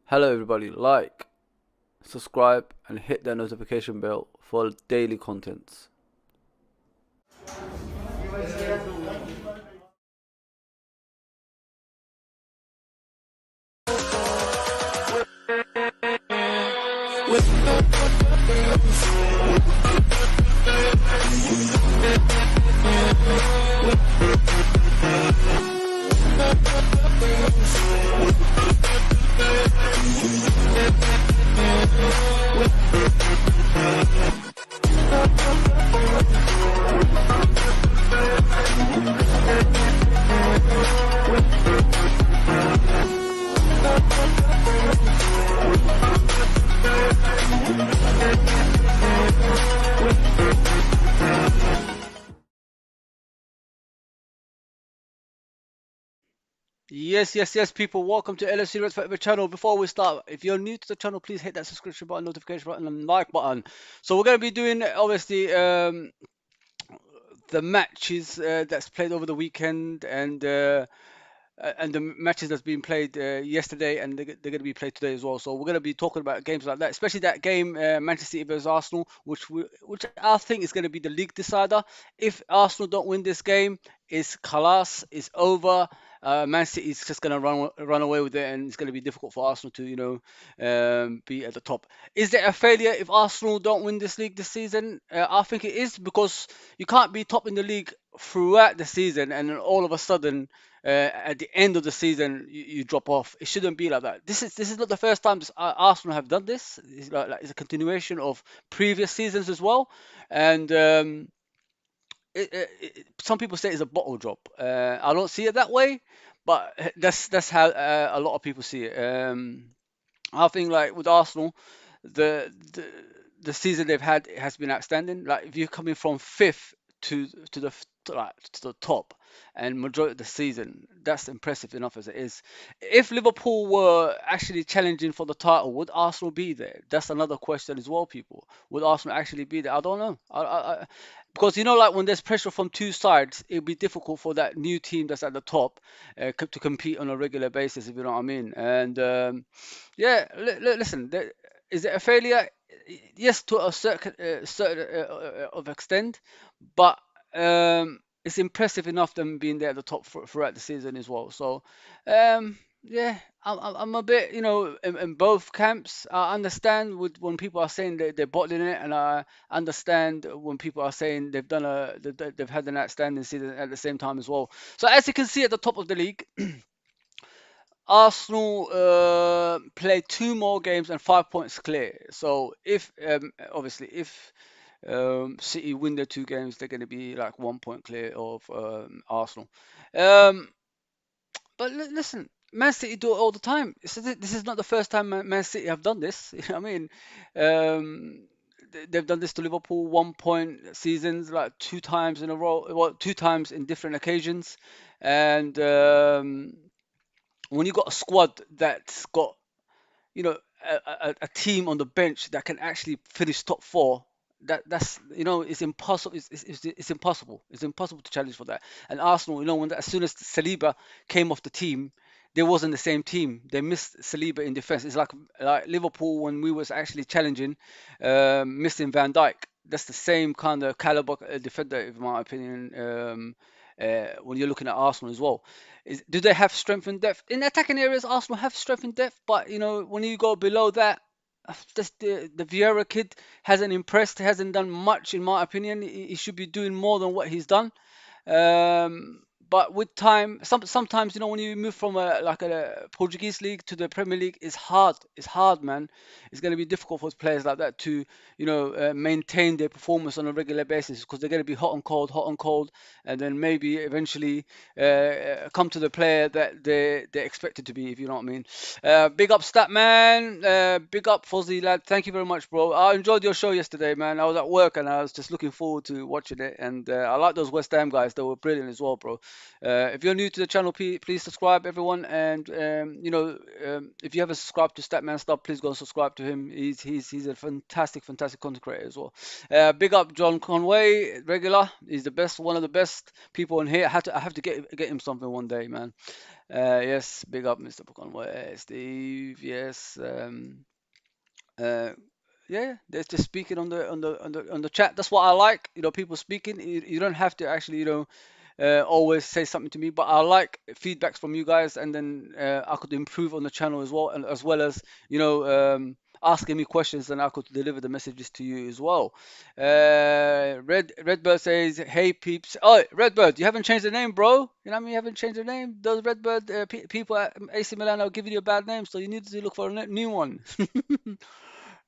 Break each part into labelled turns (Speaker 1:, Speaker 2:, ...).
Speaker 1: Hello everybody, like, subscribe and hit that notification bell for daily contents.
Speaker 2: Yes, people. Welcome to LFC Red Forever channel. Before we start, if you're new to the channel, please hit that subscription button, notification button, and like button. So we're gonna be doing obviously the matches that's played over the weekend and the matches that's been played yesterday and they're going to be played today as well. So we're going to be talking about games like that, especially that game Manchester City versus Arsenal, which I think is going to be the league decider. If Arsenal don't win this game, it's Kalas, it's over. Man City is just going to run away with it, and it's going to be difficult for Arsenal to be at the top. Is there a failure if Arsenal don't win this league this season? I think it is, because you can't be top in the league throughout the season and then all of a sudden at the end of the season you drop off. It shouldn't be like that. This is not the first time Arsenal have done this. It's a continuation of previous seasons as well, and some people say it's a bottle drop. I don't see it that way, but that's how a lot of people see it. I think, like, with Arsenal, the the the season they've had has been outstanding. Like, if you're coming from fifth to the to the top and majority of the season, that's impressive enough as it is. If Liverpool were actually challenging for the title, would Arsenal be there? That's another question as well, people. Would Arsenal actually be there? I don't know. Because, like, when there's pressure from two sides, it'll be difficult for that new team that's at the top to compete on a regular basis, if you know what I mean. And yeah, listen, is it a failure? Yes, to a certain of extent, but it's impressive enough them being there at the top throughout the season as well. So yeah, I'm a bit, in both camps. I understand when people are saying they're bottling it, and I understand when people are saying they've had an outstanding season at the same time as well. So as you can see at the top of the league, Arsenal play two more games and 5 points clear. So if obviously if City win their two games, they're going to be like 1 point clear of Arsenal. Um, but listen, Man City do it all the time. This is not the first time Man City have done this. You know what I mean? They've done this to Liverpool, 1 point seasons, like two times in a row. Well, two times in different occasions, and when you got a squad that's got, you know a team on the bench that can actually finish top four, that's, it's impossible. It's impossible. It's impossible to challenge for that. And Arsenal, as soon as Saliba came off the team, they wasn't the same team. They missed Saliba in defense. It's like Liverpool when we was actually challenging, missing Van Dijk. That's the same kind of caliber defender, in my opinion. When you're looking at Arsenal as well, do they have strength and depth in attacking areas? Arsenal have strength and depth, but when you go below that, just the Vieira kid hasn't impressed. Hasn't done much, in my opinion. He should be doing more than what he's done. But with time, sometimes, when you move from a Portuguese league to the Premier League, it's hard. It's hard, man. It's going to be difficult for players like that to maintain their performance on a regular basis, because they're going to be hot and cold, and then maybe eventually come to the player that they're expected to be, if you know what I mean. Big up Statman, big up Fozzy lad. Thank you very much, bro. I enjoyed your show yesterday, man. I was at work and I was just looking forward to watching it, and I like those West Ham guys. They were brilliant as well, bro. If you're new to the channel, please subscribe, everyone. And if you haven't subscribed to Statman Stuff, please go and subscribe to him. He's a fantastic content creator as well. Big up John Conway, regular. He's the best, one of the best people in here. I have to get him something one day, man. Yes, big up, Mr. Buchan. Steve. Yes. Uh, yeah, they're just speaking on the chat. That's what I like. People speaking. You don't have to actually, always say something to me, but I like feedbacks from you guys, and then I could improve on the channel as well, and as well as asking me questions, and I could deliver the messages to you as well. Redbird says, "Hey peeps." Oh, Redbird, you haven't changed the name, bro. You know what I mean? You haven't changed the name. Those Redbird people at AC Milan are giving you a bad name, so you need to look for a new one.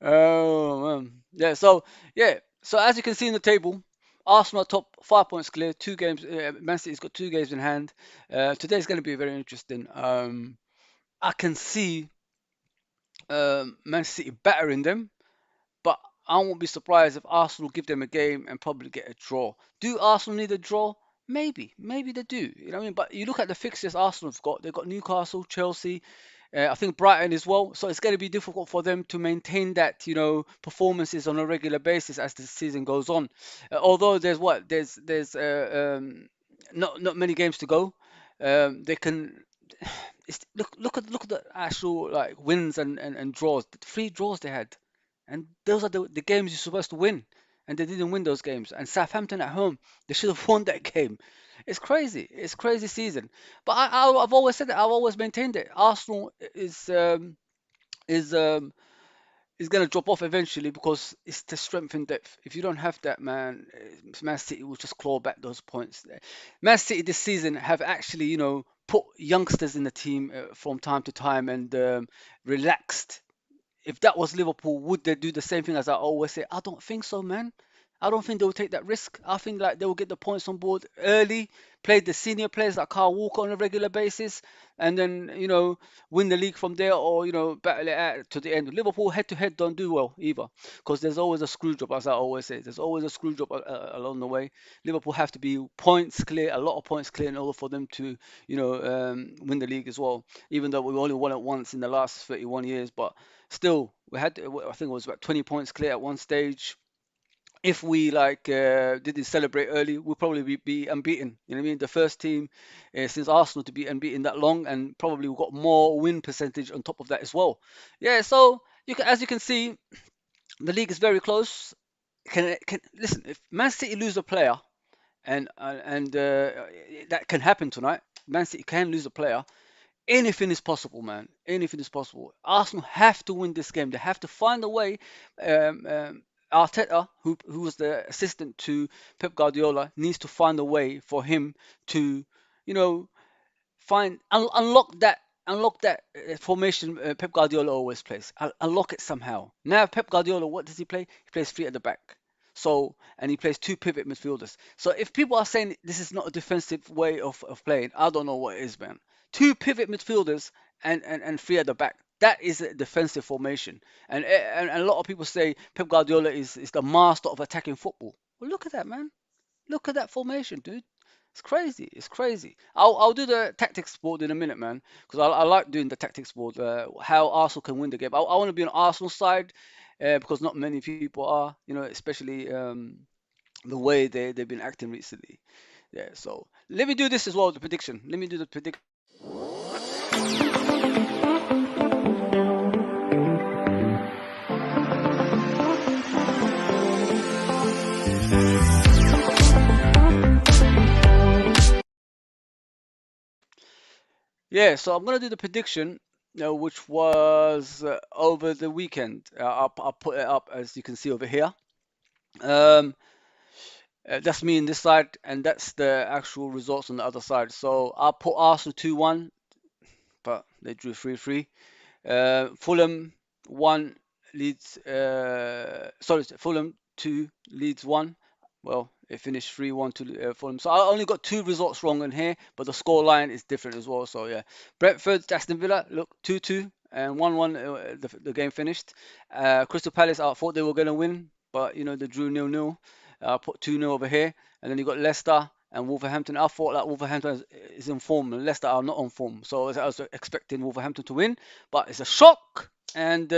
Speaker 2: Oh man. Yeah, so as you can see in the table, Arsenal are top 5 points clear, 2 games. Man City's got 2 games in hand. Today's going to be very interesting. I can see Man City battering them, but I won't be surprised if Arsenal give them a game and probably get a draw. Do Arsenal need a draw? Maybe they do. You know what I mean? But you look at the fixtures Arsenal have got. They've got Newcastle, Chelsea, I think Brighton as well. So it's going to be difficult for them to maintain that, performances on a regular basis as the season goes on. Although there's not many games to go. They can. Look at the actual like wins and draws. The 3 draws they had, and those are the games you're supposed to win, and they didn't win those games. And Southampton at home, they should have won that game. It's crazy. It's crazy season. But I've always said that. I've always maintained it. Arsenal is is going to drop off eventually because it's the strength in depth. If you don't have that, man, Man City will just claw back those points. Man City this season have actually, put youngsters in the team from time to time and relaxed. If that was Liverpool, would they do the same thing as I always say? I don't think so, man. I don't think they'll take that risk. I think like they'll get the points on board early, play the senior players like Carl Walker on a regular basis, and then win the league from there, or battle it out to the end. Liverpool head to head don't do well either, because there's always a screw job, as I always say. There's always a screw job along the way. Liverpool have to be points clear, a lot of points clear, in order for them to win the league as well. Even though we only won it once in the last 31 years, but still, I think it was about 20 points clear at one stage. If we didn't celebrate early, we'll probably be unbeaten. You know what I mean? The first team since Arsenal to be unbeaten that long, and probably we've got more win percentage on top of that as well. Yeah, so as you can see, the league is very close. Can listen, if Man City lose a player, and that can happen tonight. Man City can lose a player. Anything is possible, man. Anything is possible. Arsenal have to win this game. They have to find a way. Arteta, who was the assistant to Pep Guardiola, needs to find a way for him to, you know, unlock that formation Pep Guardiola always plays. Unlock it somehow. Now Pep Guardiola, what does he play? He plays 3 at the back. So, and he plays 2 pivot midfielders. So if people are saying this is not a defensive way of playing, I don't know what it is, man. 2 pivot midfielders and 3 at the back. That is a defensive formation. And a lot of people say Pep Guardiola is the master of attacking football. Well, look at that, man. Look at that formation, dude. It's crazy. It's crazy. I'll do the tactics board in a minute, man, because I like doing the tactics board. How Arsenal can win the game. I want to be on Arsenal side, because not many people are. Especially the way they've been acting recently. Yeah. So let me do this as well. The prediction. Let me do the prediction. Yeah, so I'm gonna do the prediction, which was over the weekend. I'll put it up as you can see over here. Um, that's me in this side, and that's the actual results on the other side. So I'll put Arsenal 2-1, but they drew 3-3. Fulham 1, Leeds. Sorry, Fulham 2, Leeds 1. Well, it finished 3-1 to Fulham. So I only got 2 results wrong in here, but the score line is different as well. So yeah, Brentford, Aston Villa, look 2-2 and 1-1. The game finished. Crystal Palace, I thought they were gonna win, but they drew 0-0. Put 2-0 over here, and then you got Leicester and Wolverhampton. I thought that Wolverhampton is in form, and Leicester are not on form. So I was expecting Wolverhampton to win, but it's a shock, and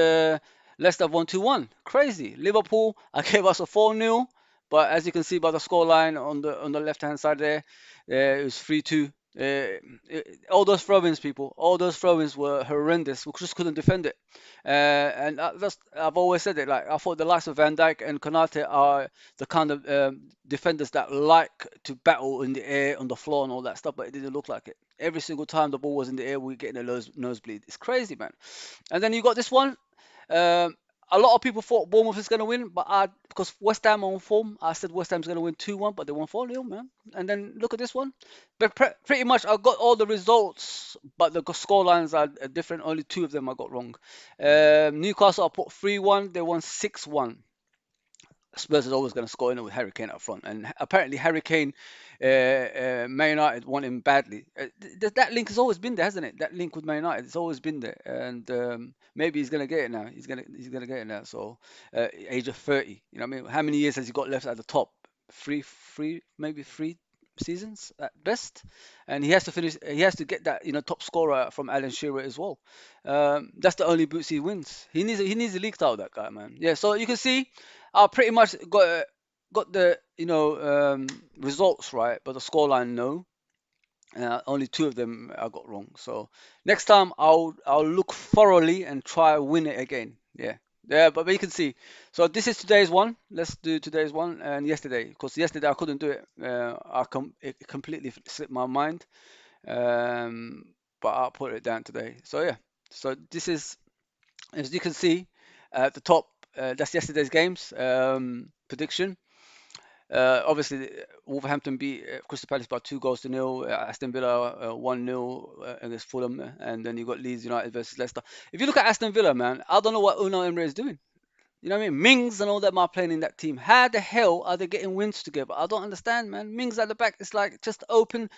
Speaker 2: Leicester won 2-1. Crazy. Liverpool, I gave us a 4-0. But as you can see by the scoreline on the left hand side there, it was 3-2 All those throw-ins, people, all those throw-ins were horrendous. We just couldn't defend it. And I've always said it. Like, I thought the likes of Van Dijk and Konate are the kind of defenders that like to battle in the air, on the floor, and all that stuff. But it didn't look like it. Every single time the ball was in the air, we were getting a nosebleed. It's crazy, man. And then you got this one. Um, a lot of people thought Bournemouth is going to win, but because West Ham are on form, I said West Ham's going to win 2-1, but they won 4-0, man. And then look at this one. But pretty much I got all the results, but the score lines are different. Only two of them I got wrong. Newcastle I put 3-1, they won 6-1. Spurs is always going to score in it with Harry Kane up front, and apparently Harry Kane, Man United want him badly. That link has always been there, hasn't it? That link with Man United, it's always been there, and maybe he's going to get it now. He's gonna get it now. So, age of 30, you know what I mean? How many years has he got left at the top? Maybe 3 seasons at best, and he has to finish. He has to get that top scorer from Alan Shearer as well. That's the only boots he wins. He needs a league title, that guy, man. Yeah. So you can see, I pretty much got the results right, but the scoreline no. Only two of them I got wrong. So next time I'll look thoroughly and try win it again. Yeah. Yeah, but you can see. So this is today's one. Let's do today's one and yesterday, because yesterday I couldn't do it. It completely slipped my mind. But I'll put it down today. So yeah. So this is, as you can see, at the top. That's yesterday's games prediction. Obviously, Wolverhampton beat Crystal Palace by 2-0. Aston Villa 1-0 against Fulham, and then you got Leeds United versus Leicester. If you look at Aston Villa, man, I don't know what Unai Emery is doing. You know what I mean? Mings and all them are playing in that team. How the hell are they getting wins together? I don't understand, man. Mings at the back, it's like just open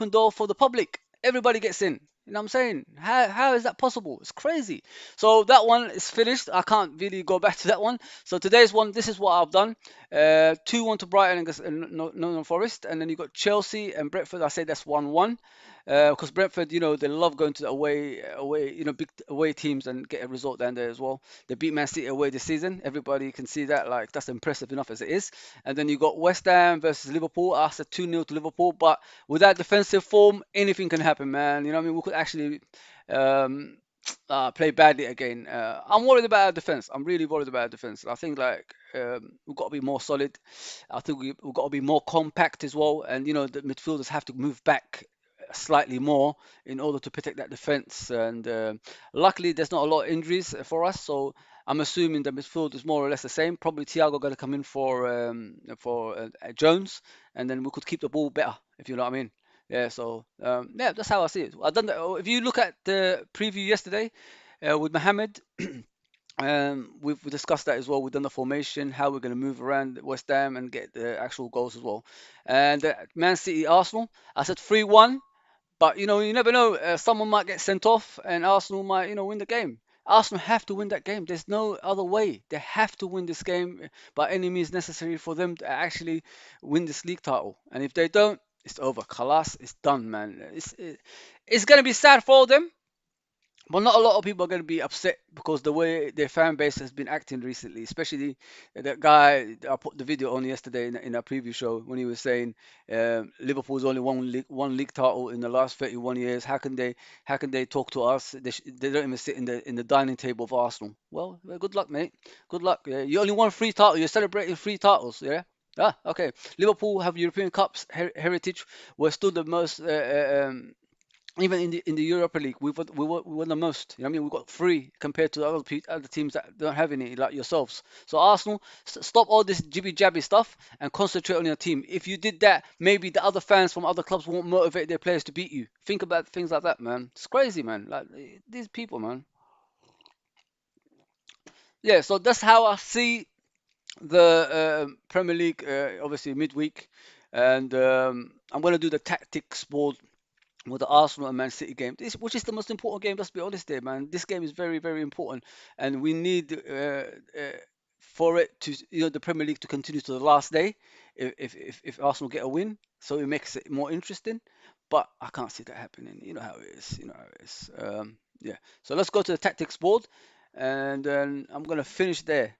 Speaker 2: door for the public. Everybody gets in. You know what I'm saying? How is that possible? It's crazy. So that one is finished. I can't really go back to that one. So today's one, this is what I've done. 2-1 to Brighton against Nottingham Forest, and then you got Chelsea and Brentford. I say that's 1-1. Because Brentford, they love going to the big away teams and get a result down there as well. They beat Man City away this season. Everybody can see that. Like, that's impressive enough as it is. And then you got West Ham versus Liverpool. I said 2-0 to Liverpool. But with that defensive form, anything can happen, man. You know what I mean? We could actually play badly again. I'm worried about our defense. I'm really worried about our defense. I think, like, we've got to be more solid. I think we've got to be more compact as well. And, the midfielders have to move back slightly more in order to protect that defense. And luckily, there's not a lot of injuries for us, so I'm assuming the midfield is more or less the same. Probably Thiago going to come in for Jones, and then we could keep the ball better, if you know what I mean. Yeah, so yeah, that's how I see it. I done that. If you look at the preview yesterday with Mohamed, we've discussed that as well. We've done the formation, how we're going to move around West Ham and get the actual goals as well. And Man City Arsenal, I said 3-1. But you never know. Someone might get sent off, and Arsenal might, win the game. Arsenal have to win that game. There's no other way. They have to win this game by any means necessary for them to actually win this league title. And if they don't, it's over. Khalas, it's done, man. It's gonna be sad for them. But not a lot of people are going to be upset because the way their fan base has been acting recently, especially that guy I put the video on yesterday in our preview show when he was saying Liverpool's only one league title in the last 31 years. How can they talk to us? They don't even sit in the dining table of Arsenal. Well, good luck, mate. Good luck. Yeah. You only won 3 titles. You're celebrating 3 titles. Yeah. Ah, okay. Liverpool have European Cups heritage. We're still the most even in the Europa League, we won the most. You know what I mean? We've got 3 compared to other teams that don't have any, like yourselves. So Arsenal, stop all this jibby jabby stuff and concentrate on your team. If you did that, maybe the other fans from other clubs won't motivate their players to beat you. Think about things like that, man. It's crazy, man. Like, these people, man. Yeah, so that's how I see the Premier League, obviously midweek, and I'm gonna do the tactics board with the Arsenal and Man City game, which is the most important game. Let's be honest, there, man. This game is very, very important, and we need for it to, the Premier League to continue to the last day. If Arsenal get a win, so it makes it more interesting. But I can't see that happening. You know how it is. You know how it is. Yeah. So let's go to the tactics board, and then I'm gonna finish there.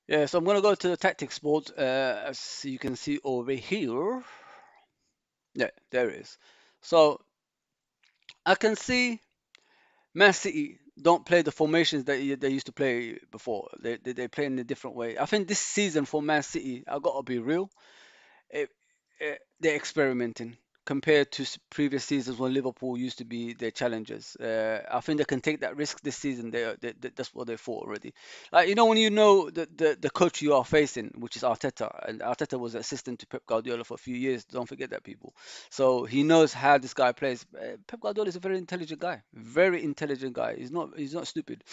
Speaker 2: Yeah, so I'm gonna go to the tactics board. As you can see over here. Yeah, there it is. So I can see Man City don't play the formations that they used to play before. They play in a different way. I think this season for Man City, I gotta be real, it, they're experimenting compared to previous seasons when Liverpool used to be their challengers. I think they can take that risk this season. That's what they thought already. Like when you know the coach you are facing, which is Arteta, and Arteta was assistant to Pep Guardiola for a few years. Don't forget that, people. So he knows how this guy plays. Pep Guardiola is a very intelligent guy. He's not stupid,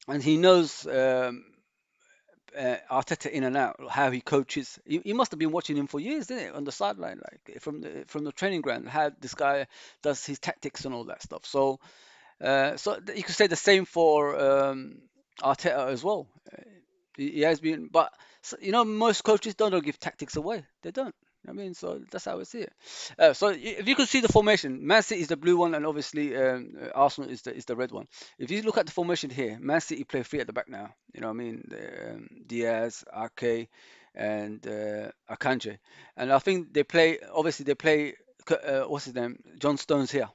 Speaker 2: and he knows. Arteta in and out, how he coaches. You must have been watching him for years, didn't it, on the sideline, like from the training ground, how this guy does his tactics and all that stuff. So, you could say the same for Arteta as well. He has been, but most coaches don't give tactics away. They don't. I mean, so that's how I see it. So if you could see the formation, Man City is the blue one, and obviously Arsenal is the red one. If you look at the formation here, Man City play three at the back now. You know what I mean? Diaz, Ake, and Akanji, and I think they play what's his name, John Stones here,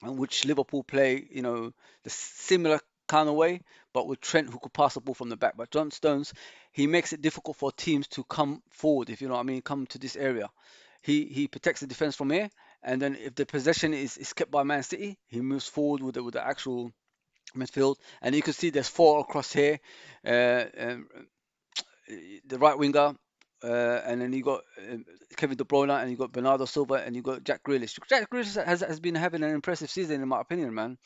Speaker 2: and which Liverpool play, the similar kind of way, but with Trent who could pass the ball from the back. But John Stones, he makes it difficult for teams to come forward, if you know what I mean, come to this area. He protects the defense from here, and then if the possession is kept by Man City, he moves forward with the actual midfield, and you can see there's four across here. Um, the right winger, and then you got Kevin De Bruyne, and you got Bernardo Silva, and you got Jack Grealish. Jack Grealish has been having an impressive season, in my opinion, man.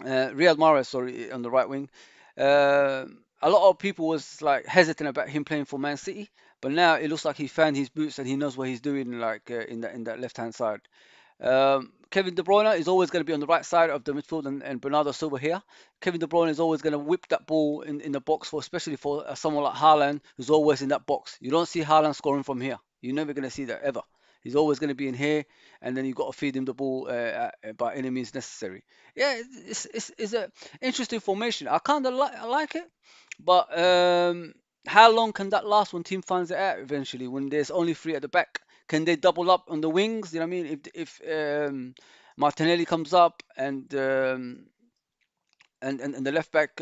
Speaker 2: Riyad Mahrez, sorry, on the right wing. A lot of people was like hesitant about him playing for Man City, but now it looks like he found his boots and he knows what he's doing, like in that left hand side. Kevin De Bruyne is always going to be on the right side of the midfield, and Bernardo Silva here. Kevin De Bruyne is always going to whip that ball in the box, especially for someone like Haaland, who's always in that box. You don't see Haaland scoring from here. You're never going to see that ever. He's always going to be in here, and then you've got to feed him the ball by any means necessary. Yeah, it's a interesting formation. I kind of like it, but how long can that last when team finds it out eventually? When there's only three at the back, can they double up on the wings? You know what I mean? If Martinelli comes up and the left back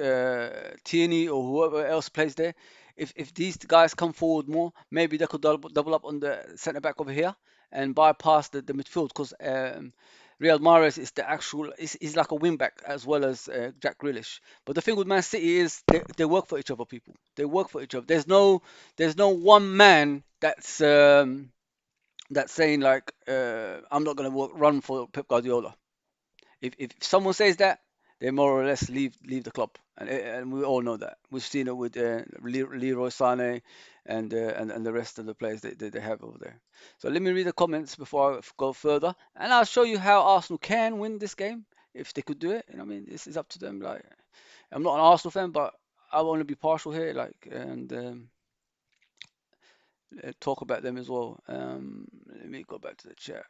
Speaker 2: Tierney or whoever else plays there, if these guys come forward more, maybe they could double up on the centre back over here and bypass the midfield, because Riyad Mahrez is the actual is like a wing back as well as Jack Grealish. But the thing with Man City is they work for each other, people. They work for each other. There's no one man that's saying like I'm not gonna run for Pep Guardiola. If someone says that, they more or less leave the club, and we all know that. We've seen it with Leroy Sané and the rest of the players they have over there. So let me read the comments before I go further, and I'll show you how Arsenal can win this game if they could do it. You know what I mean, this is up to them. Like, I'm not an Arsenal fan, but I want to be partial here, like, and talk about them as well. Let me go back to the chat.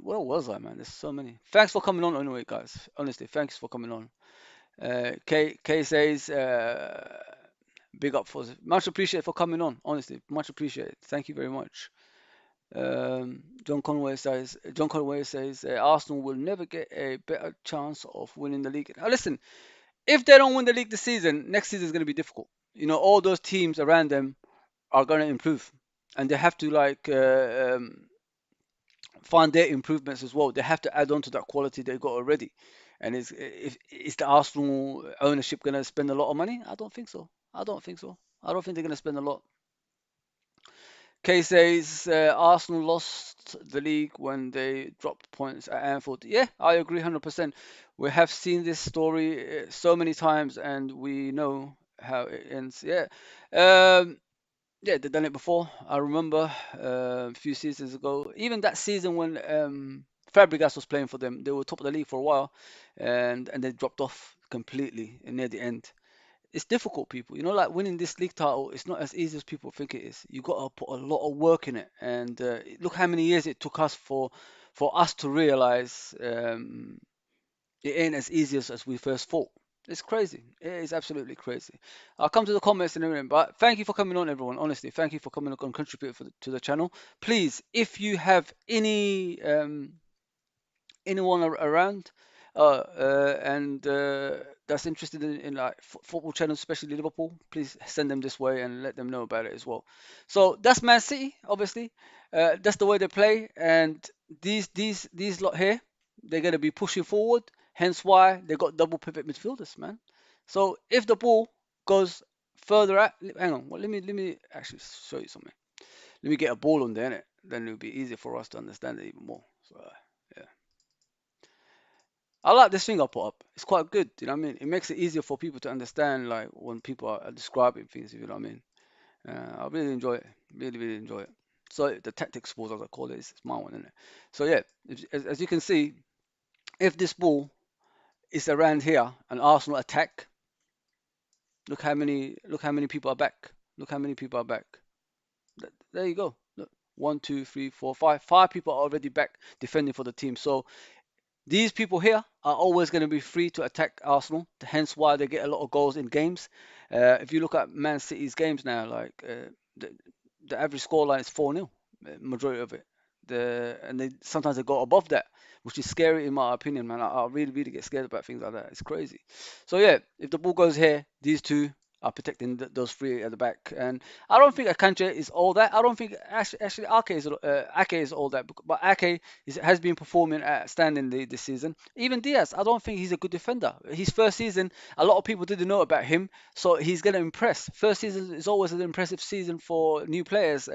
Speaker 2: Where was I, man? There's so many. Thanks for coming on anyway, guys. Honestly, thanks for coming on. K says, big up for much appreciated for coming on. Honestly, much appreciated. Thank you very much. John Conway says Arsenal will never get a better chance of winning the league. Now, listen, if they don't win the league this season, next season is going to be difficult. All those teams around them are going to improve, and they have to like find their improvements as well. They have to add on to that quality they got already. And is the Arsenal ownership going to spend a lot of money? I don't think so. I don't think so. I don't think they're going to spend a lot. Kay says Arsenal lost the league when they dropped points at Anfield. Yeah, I agree 100%. We have seen this story so many times, and we know how it ends. Yeah. Yeah, they've done it before. I remember a few seasons ago, even that season when Fabregas was playing for them, they were top of the league for a while, and they dropped off completely near the end. It's difficult, people. Like winning this league title, it's not as easy as people think it is. You got to put a lot of work in it, and look how many years it took us for us to realize it ain't as easy as we first thought. It's crazy. It is absolutely crazy. I'll come to the comments in a minute, but thank you for coming on, everyone. Honestly, thank you for coming on and contributing to the channel. Please, if you have anyone around and that's interested in like football channels, especially Liverpool, please send them this way and let them know about it as well. So that's Man City, obviously. That's the way they play, and these lot here, they're gonna be pushing forward. Hence why they got double pivot midfielders, man. So if the ball goes further out, hang on, well, let me actually show you something. Let me get a ball on there, innit? Then it'll be easier for us to understand it even more. So yeah. I like this thing I put up. It's quite good, you know what I mean? It makes it easier for people to understand, like when people are describing things, you know what I mean? I really enjoy it. Really, really enjoy it. So the tactics balls, as I call it, it's my one, isn't it? So yeah, as you can see, if this ball is around here and Arsenal attack, look how many people are back. Look how many people are back. There you go. Look, one, two, three, four, five. Five people are already back defending for the team. So these people here are always going to be free to attack Arsenal, hence why they get a lot of goals in games. If you look at Man City's games now, like the, the average scoreline is 4-0, majority of it. And they sometimes they go above that, which is scary in my opinion, man. I really, really get scared about things like that. It's crazy. So yeah, if the ball goes here, these two are protecting those three at the back, and I don't think Akanji is all that. I don't think actually Ake is all that, but Ake has been performing outstandingly this season. Even Diaz, I don't think he's a good defender. His first season, a lot of people didn't know about him, so he's gonna impress. First season is always an impressive season for new players,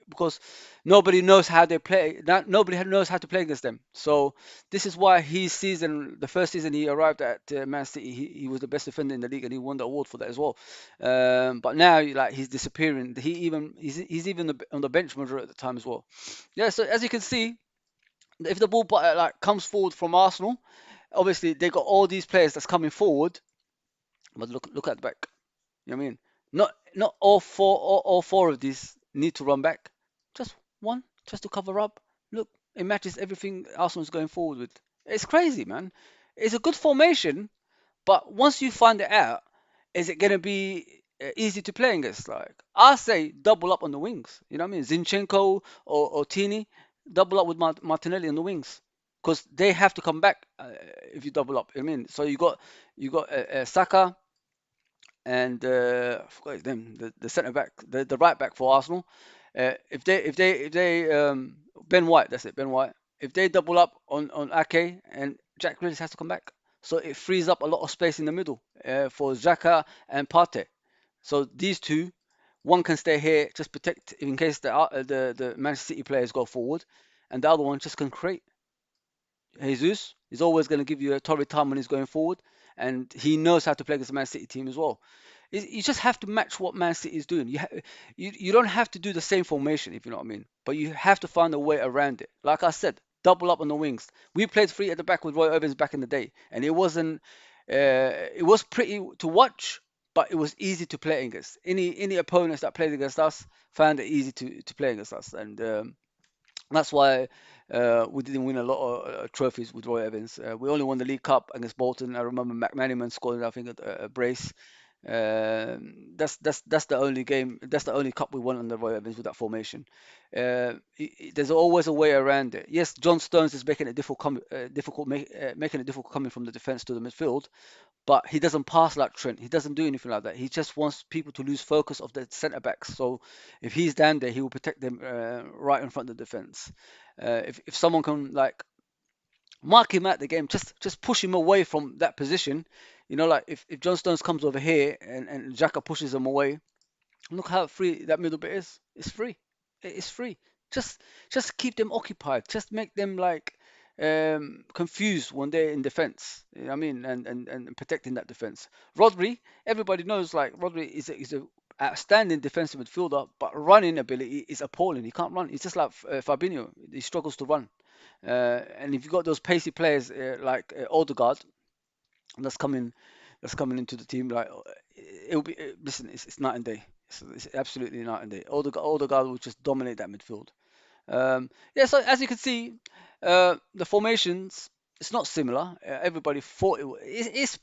Speaker 2: because nobody knows how they play. Nobody knows how to play against them. So this is why his season, the first season he arrived at Man City, he was the best defender in the league, and he won the award for that as well. But now, like, he's disappearing. He's even on the bench majority at the time as well. Yeah. So as you can see, if the ball like comes forward from Arsenal, obviously they got all these players that's coming forward, but look at the back. You know what I mean? Not all four of these need to run back. Just one, just to cover up. Look, it matches everything Arsenal's going forward with. It's crazy, man. It's a good formation, but once you find it out, is it gonna be easy to play against? Like I say, double up on the wings. You know what I mean? Zinchenko or Tini, double up with Martinelli on the wings, because they have to come back if you double up. I mean, so you got Saka and I forgot his name, the centre back, the right back for Arsenal. If they Ben White, that's it, Ben White. If they double up on Ake, and Jack Grealish has to come back, so it frees up a lot of space in the middle for Xhaka and Partey. So these two, one can stay here, just protect in case the Manchester City players go forward, and the other one just can create. Jesus is always going to give you a torrid time when he's going forward, and he knows how to play against the Man City team as well. You just have to match what Man City is doing. You don't have to do the same formation, if you know what I mean, but you have to find a way around it. Like I said, double up on the wings. We played three at the back with Roy Evans back in the day, and it was pretty to watch, but it was easy to play against. Any opponents that played against us found it easy to play against us, and that's why we didn't win a lot of trophies with Roy Evans. We only won the League Cup against Bolton. I remember McManaman scoring, I think, a brace. That's the only game. That's the only cup we won under Roy Evans with that formation. There's always a way around it. Yes, John Stones is making it making it difficult coming from the defense to the midfield, but he doesn't pass like Trent. He doesn't do anything like that. He just wants people to lose focus of the centre backs. So if he's down there, he will protect them right in front of the defense. If someone can like mark him out the game, just push him away from that position. You know, like if John Stones comes over here and Xhaka pushes him away, look how free that middle bit is. It's free. It's free. Just just keep them occupied. Just make them like confused when they're in defense. You know what I mean? And protecting that defense. Rodri, everybody knows like Rodri is a outstanding defensive midfielder, but running ability is appalling. He can't run. He's just like Fabinho. He struggles to run. And if you've got those pacey players like Odegaard, that's coming that's coming into the team. Like it'll be listen, it's night and day. It's absolutely night and day. Odegaard will just dominate that midfield. Yeah, so as you can see, the formations it's not similar. Everybody thought it's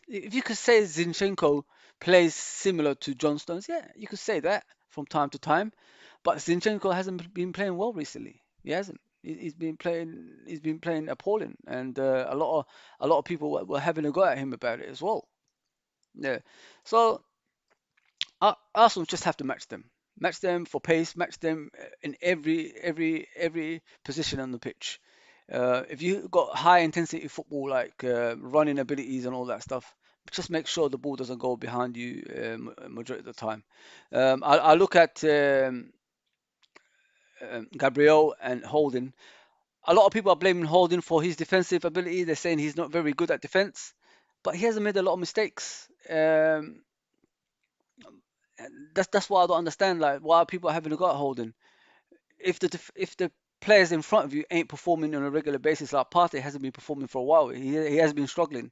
Speaker 2: if you could say Zinchenko plays similar to John Stones, yeah, you could say that from time to time. But Zinchenko hasn't been playing well recently. He hasn't. He's been playing. He's been playing appalling, and a lot of people were having a go at him about it as well. Yeah. So Arsenal just have to match them for pace, match them in every position on the pitch. If you got high intensity football like running abilities and all that stuff, just make sure the ball doesn't go behind you majority of the time. I look at Gabriel and Holding. A lot of people are blaming Holding for his defensive ability. They're saying he's not very good at defense, but he hasn't made a lot of mistakes. That's why I don't understand like why people are having a go at Holding. If the players in front of you ain't performing on a regular basis, like Partey hasn't been performing for a while. He has been struggling,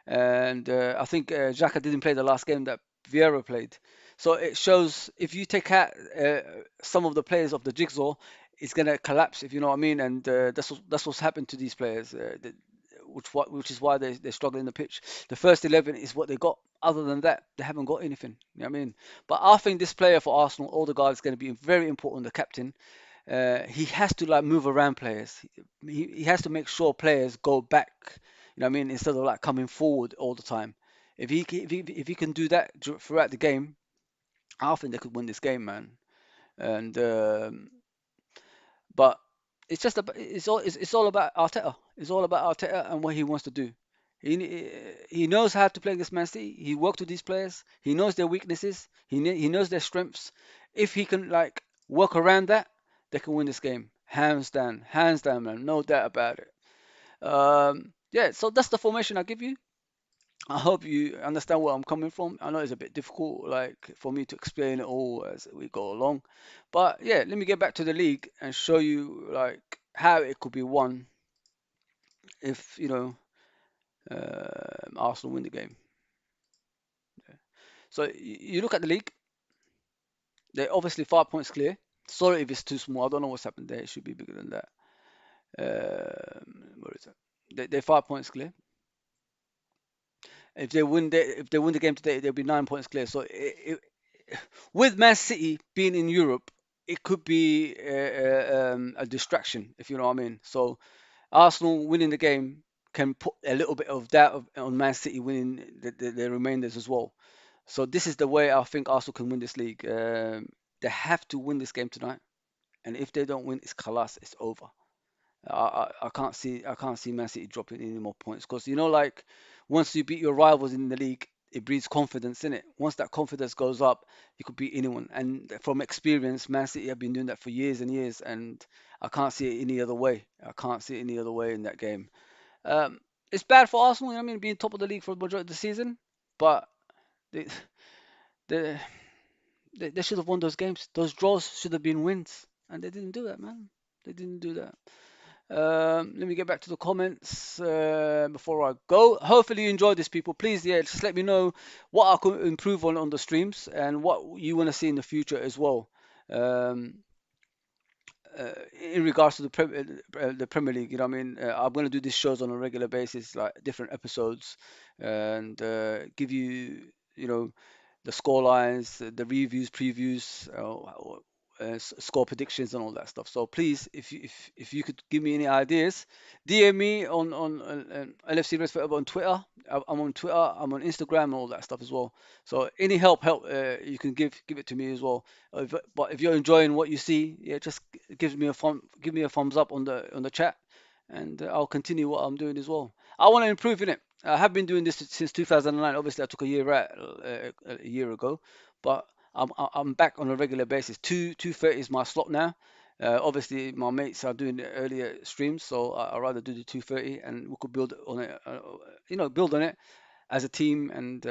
Speaker 2: and I think Xhaka didn't play the last game that Vieira played. So it shows if you take out some of the players of the jigsaw, it's gonna collapse. If you know what I mean, and that's what's happened to these players. Which is why they're struggling the pitch. The first 11 is what they got. Other than that, they haven't got anything. You know what I mean? But I think this player for Arsenal, Odegaard, is going to be very important. The captain, he has to like move around players. He has to make sure players go back. You know what I mean? Instead of like coming forward all the time. If he can do that throughout the game, I think they could win this game, man. And but it's all about Arteta. It's all about Arteta and what he wants to do. He knows how to play against Man City. He worked with these players. He knows their weaknesses. He knows their strengths. If he can like work around that, they can win this game. Hands down, man. No doubt about it. Yeah, so that's the formation I give you. I hope you understand where I'm coming from. I know it's a bit difficult, like for me to explain it all as we go along, but yeah, let me get back to the league and show you like how it could be won if Arsenal win the game. So you look at the league; they're obviously 5 points clear. Sorry if it's too small. I don't know what's happened there. It should be bigger than that. Where is it? They're 5 points clear. If they win the game today, they'll be 9 points clear. So with Man City being in Europe, it could be a distraction, if you know what I mean. So Arsenal winning the game can put a little bit of doubt on Man City winning the remainders as well. So this is the way I think Arsenal can win this league. They have to win this game tonight, and if they don't win, it's kalas, it's over. I can't see Man City dropping any more points because like once you beat your rivals in the league, it breeds confidence in it. Once that confidence goes up, you could beat anyone. And from experience, Man City have been doing that for years and years, and I can't see it any other way. I can't see it any other way in that game. Um, it's bad for Arsenal, you know what I mean, being top of the league for the majority of the season, but they they, they should have won those games. Those draws should have been wins, and they didn't do that, man. They didn't do that. Let me get back to the comments before I go. Hopefully you enjoyed this, people. Please, yeah, just let me know what I could improve on the streams and what you want to see in the future as well. Um, in regards to the Premier League, you know what I mean? I'm going to do these shows on a regular basis, like different episodes, and give you, you know, the score lines, the reviews, previews, score predictions, and all that stuff. So please, if you could give me any ideas, DM me on LFC Red Forever on Twitter. I'm on Twitter. I'm on Instagram and all that stuff as well. So any help you can give it to me as well. But if you're enjoying what you see, yeah, just give me a thumbs up on the chat, and I'll continue what I'm doing as well. I want to improve in it. I have been doing this since 2009. Obviously, I took a year out a year ago, but I'm back on a regular basis. 2:30 is my slot now. Obviously, my mates are doing the earlier streams, so I rather do the 2:30, and we could build on it. Build on it as a team and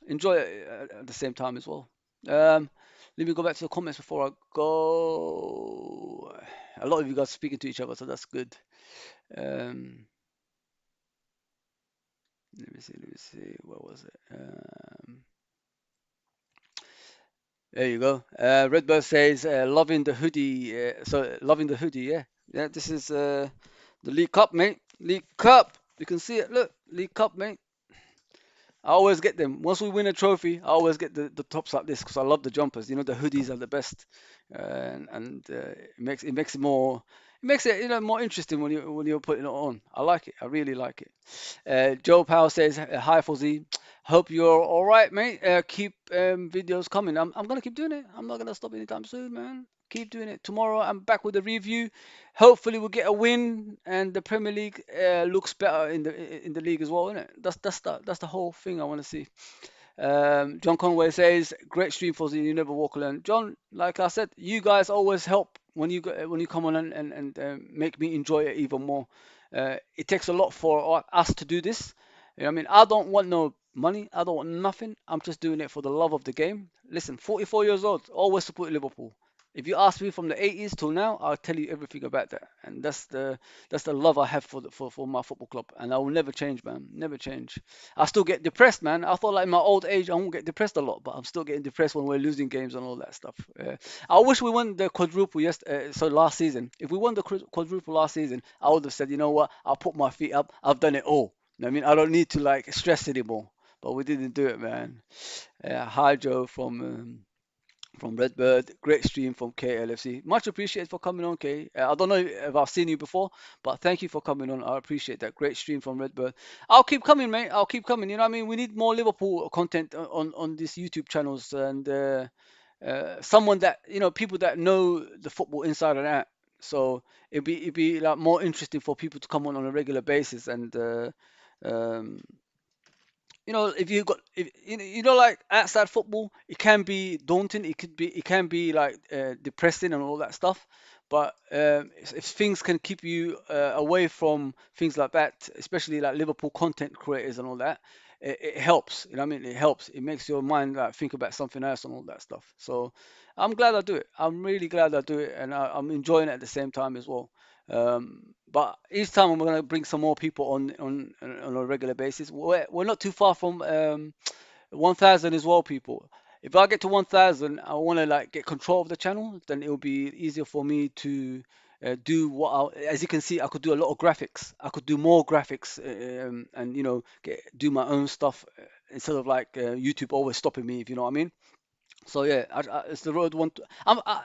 Speaker 2: enjoy it at the same time as well. Um, Let me go back to the comments before I go. A lot of you guys speaking to each other, so that's good. Um, Let me see. Let me see. Where was it? There you go. Redbird says, loving the hoodie. Loving the hoodie. Yeah, yeah. This is the League Cup, mate. League Cup. You can see it. Look, League Cup, mate. I always get them. Once we win a trophy, I always get the tops like this because I love the jumpers. You know, the hoodies are the best, and it makes it more interesting when you're putting it on. I like it. I really like it. Joe Powell says, "Hi, Fuzzy. Hope you're all right, mate. Keep videos coming. I'm gonna keep doing it. I'm not gonna stop anytime soon, man. Keep doing it. Tomorrow, I'm back with a review. Hopefully, we'll get a win, and the Premier League looks better in the league as well, isn't it? That's the whole thing I want to see." John Conway says, "Great stream, Fuzzy. You never walk alone." John, like I said, you guys always help when you come on and make me enjoy it even more. It takes a lot for us to do this. You know what I mean? I don't want no money. I don't want nothing. I'm just doing it for the love of the game. Listen, 44 years old, always support Liverpool. If you ask me from the 80s till now, I'll tell you everything about that. And that's the love I have for my football club. And I will never change, man. Never change. I still get depressed, man. I thought like in my old age I won't get depressed a lot, but I'm still getting depressed when we're losing games and all that stuff. I wish we won the quadruple last season. If we won the quadruple last season, I would have said, you know what? I'll put my feet up. I've done it all. You know what I mean, I don't need to like stress anymore. But we didn't do it, man. Hi Joe from Redbird, great stream from KLFC. Much appreciated for coming on, K. I don't know if I've seen you before, but thank you for coming on. I appreciate that. Great stream from Redbird. I'll keep coming, mate. I'll keep coming. You know what I mean? We need more Liverpool content on these YouTube channels and someone that, people that know the football inside and out. So it'd be like more interesting for people to come on a regular basis and um, if you got if like outside football, it can be daunting. It can be like depressing and all that stuff. But if things can keep you away from things like that, especially like Liverpool content creators and all that, it helps. You know what I mean? It helps. It makes your mind like think about something else and all that stuff. So I'm glad I do it. I'm really glad I do it, and I'm enjoying it at the same time as well. But each time we're gonna bring some more people on a regular basis. We're not too far from 1,000 as well, people. If I get to 1,000, I want to like get control of the channel. Then it will be easier for me to do as you can see, I could do a lot of graphics. I could do more graphics and do my own stuff instead of like YouTube always stopping me. If you know what I mean. So yeah, it's the road one.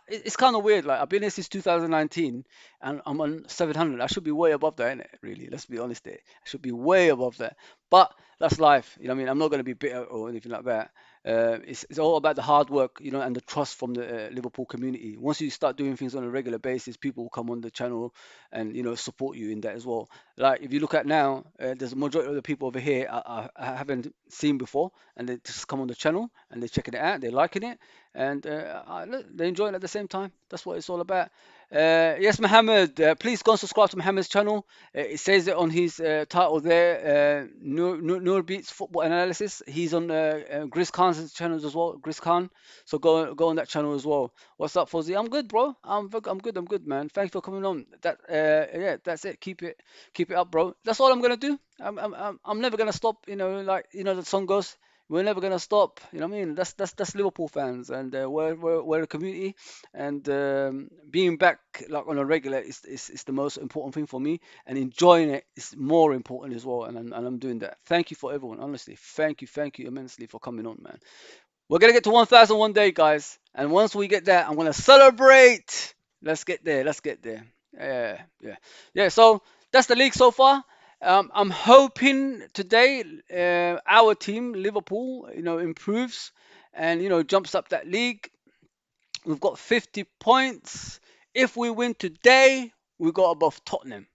Speaker 2: It's kind of weird. Like I've been here since 2019, and I'm on 700. I should be way above that, innit? Really, let's be honest there. I should be way above that. But that's life. You know what I mean? I'm not gonna be bitter or anything like that. It's all about the hard work, and the trust from the Liverpool community. Once you start doing things on a regular basis, people will come on the channel and support you in that as well. Like if you look at now, there's a majority of the people over here I haven't seen before, and they just come on the channel and they're checking it out, they're liking it, and look, they're enjoying it at the same time. That's what it's all about. Yes, Mohammed, please go and subscribe to Mohammed's channel. It says it on his title there. Noor Beats Football Analysis. He's on Gris Khan's channels as well. Gris Khan. So go on that channel as well. What's up, Fuzzy? I'm good, bro. I'm good, man. Thanks for coming on. Yeah, that's it. Keep it up, bro. That's all I'm gonna do. I'm never gonna stop. Like the song goes. We're never gonna stop. You know what I mean? That's Liverpool fans, and we're a community, and being back like on a regular is the most important thing for me, and enjoying it is more important as well. And I'm doing that. Thank you for everyone. Honestly, thank you immensely for coming on, man. We're gonna get to 1,000 one day, guys, and once we get there, I'm gonna celebrate. Let's get there. Let's get there. Yeah. So that's the league so far. I'm hoping today our team, Liverpool, improves and jumps up that league. We've got 50 points. If we win today, we got above Tottenham.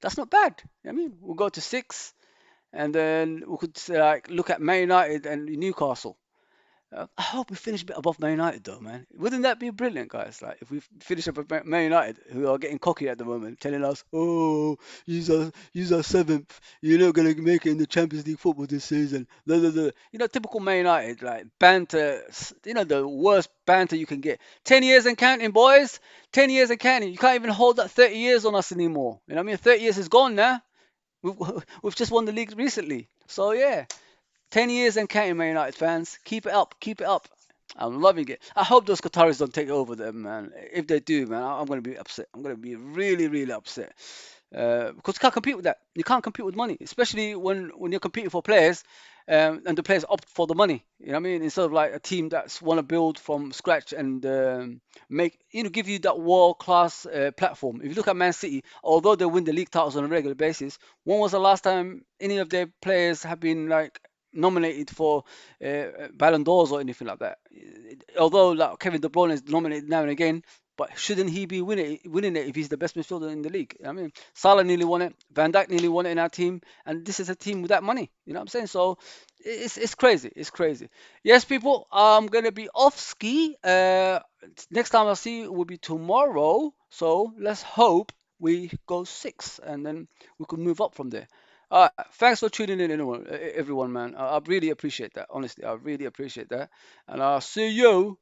Speaker 2: That's not bad. I mean, we'll go to 6, and then we could like look at Man United and Newcastle. I hope we finish a bit above Man United, though, man. Wouldn't that be brilliant, guys? Like if we finish above Man United, who are getting cocky at the moment, telling us, "Oh, you're seventh. You're not gonna make it in the Champions League football this season." Blah, blah, blah. Typical Man United, like banter. The worst banter you can get. 10 years and counting, boys. 10 years and counting. You can't even hold that 30 years on us anymore. You know what I mean? 30 years is gone now. We've we've just won the league recently. So yeah. 10 years and counting, Man United fans. Keep it up. Keep it up. I'm loving it. I hope those Qataris don't take over them, man. If they do, man, I'm going to be upset. I'm going to be really, really upset. Because you can't compete with that. You can't compete with money, especially when you're competing for players. and the players opt for the money. You know what I mean? Instead of like a team that's want to build from scratch and make give you that world class platform. If you look at Man City, although they win the league titles on a regular basis, when was the last time any of their players have been like nominated for Ballon d'Ors or anything like that? Although like Kevin De Bruyne is nominated now and again, but shouldn't he be winning it if he's the best midfielder in the league? I mean, Salah nearly won it, Van Dijk nearly won it in our team, and this is a team with that money. You know what I'm saying? So it's crazy. It's crazy. Yes, people, I'm gonna be off ski. Next time I'll see you will be tomorrow. So let's hope we go six, and then we can move up from there. All right, thanks for tuning in, everyone, man. I really appreciate that. Honestly, I really appreciate that, and I'll see you.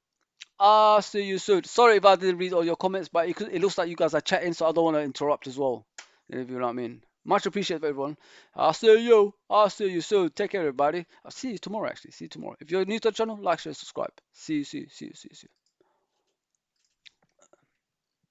Speaker 2: I'll see you soon. Sorry if I didn't read all your comments, but it looks like you guys are chatting, so I don't want to interrupt as well. If you know what I mean. Much appreciated, everyone. I'll see you. I'll see you soon. Take care, everybody. I'll see you tomorrow, actually. See you tomorrow. If you're new to the channel, like, share, subscribe. See you.